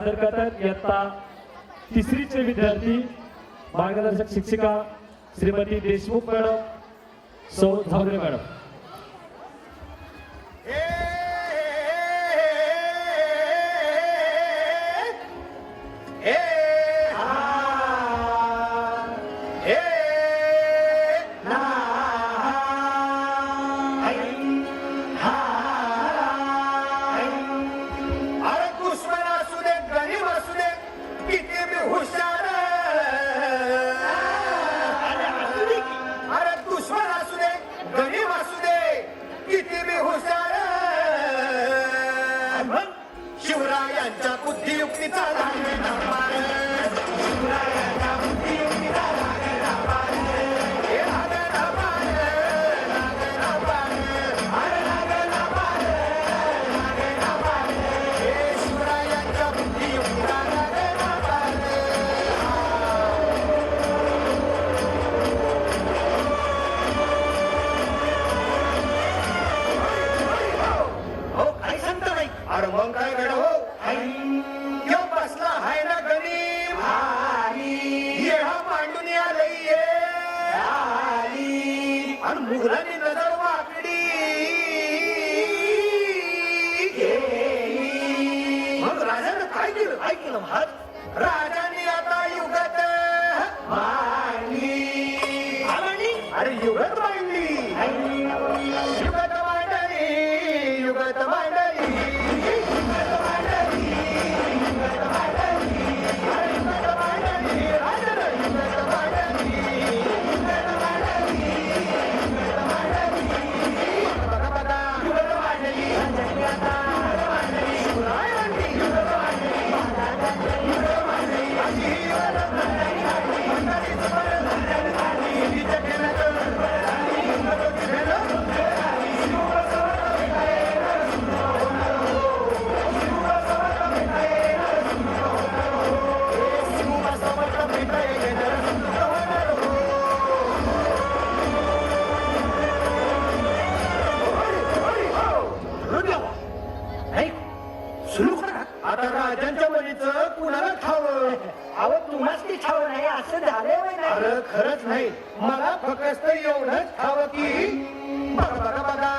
करतात इयत्ता तिसरीचे विद्यार्थी मार्गदर्शक शिक्षिका श्रीमती देशमुख मॅडम, सौ झावरे मॅडम। शिवरायांच्या बुद्धियुक्तीचा लागला पार, शिवरायांच्या बुद्धियुक्तीचा लागला पार, हे लागला पार, लागला पार, अरे लागला पार, लागला पार, हे शिवरायांच्या बुद्धियुक्तीचा लागला पार। हो काय सांगता बाई? अरे मग काय गड हो, बसला हाय ना गरीब येळा मांडून आलंय आणि मुघलांनी नजर वाकडी, मग राजानं काय केलं? काय केलं महाराज? राजाने आता युगत मांडली, अरे युगत मांडली, युगत मांडली, युगत मांडली, आता राजांच्या मुलीचं कुणाला ठावं? अहो तुम्हाच ती ठाव नाही असं झालंय वय नाही? अरे खरंच नाही, मला फक्त एवढंच ठावं की बघा बघा बघा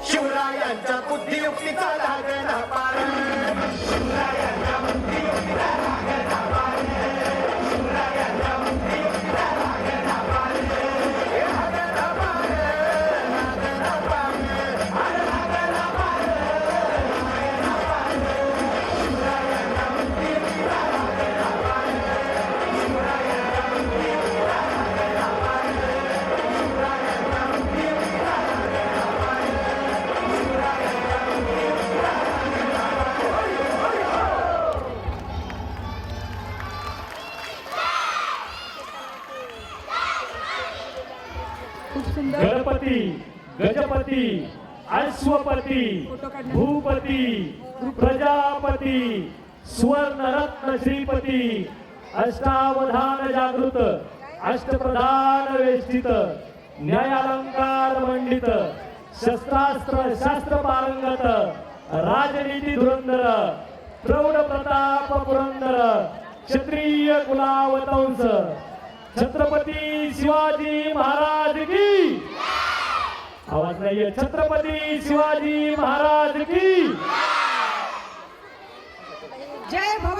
शिवरायांच्या बुद्धियुक्तीचा लागला पार, शिवरायांच्या बुद्धियुक्तीचा लागला पार, शिवरायांच्या बुद्धियुक्तीचा लागला पार, हे लागला पार, लागला पार, अरे लागला पार, लागला पार, शिवरायांच्या बुद्धियुक्तीचा लागला पार, शिवरायांच्या बुद्धियुक्तीचा लागला पार, शिवरायांच्या बुद्धियुक्तीचा लागला पार। गणपती, गजपती, अश्वपती, भूपती, प्रजापती, स्वर्णरत्न श्रीपती, अष्टावधान जागृत, अष्टप्रधान वेष्टित, न्यायालंकार मंडित, शस्त्रास्त्र शास्त्र पारंगत, राजनीती धुरंधर, प्रौढ प्रताप पुरंदर, क्षत्रिय कुलावतंस, छत्रपती शिवाजी महाराज की आवाज नाहीये, छत्रपती शिवाजी महाराज की जय भवानी।